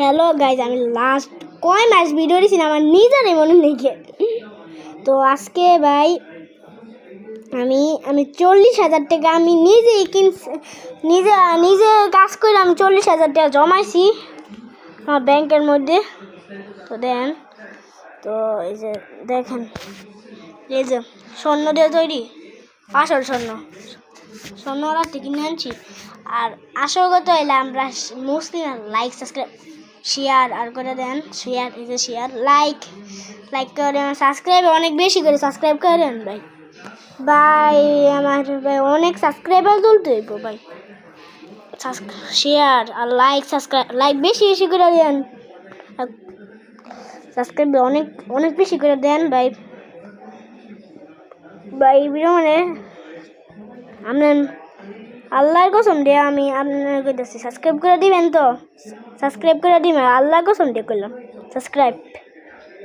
Hello guys, আমি last কয় মাস video দিয়েছি আমার নিজেরই মনে নেই। তো আজকে ভাই আমি 40,000 টাকা আমি নিজেই নিজে কাজ করে আমি 40,000 টাকা জমাইছি আমার ব্যাংকের মধ্যে। তো দেন, তো এই যে দেখেন, এই যে স্বর্ণ দিয়ে তৈরি আসল স্বর্ণওয়ালা কিনে আনছি। আর আসল কথা হইলে আমরা মুসলিম, লাইক সাবস্ক্রাইব শেয়ার আর করে দেন, শেয়ার এই যে শেয়ার লাইক করে সাবস্ক্রাইব অনেক বেশি করে সাবস্ক্রাইব করেন ভাই আমার ভাই অনেক সাবস্ক্রাইবার তুলতে হইব ভাই। শেয়ার আর লাইক বেশি করে দেন, সাবস্ক্রাইব অনেক বেশি করে দেন ভাই। ভিডিও মানে আপনার আল্লাহর কসম দিয়ে আমি আপনার কইতেছি, সাবস্ক্রাইব করে দিবেন তো, সাবস্ক্রাইব করে দিবেন, আল্লাহর কসম দিয়ে করলাম সাবস্ক্রাইব।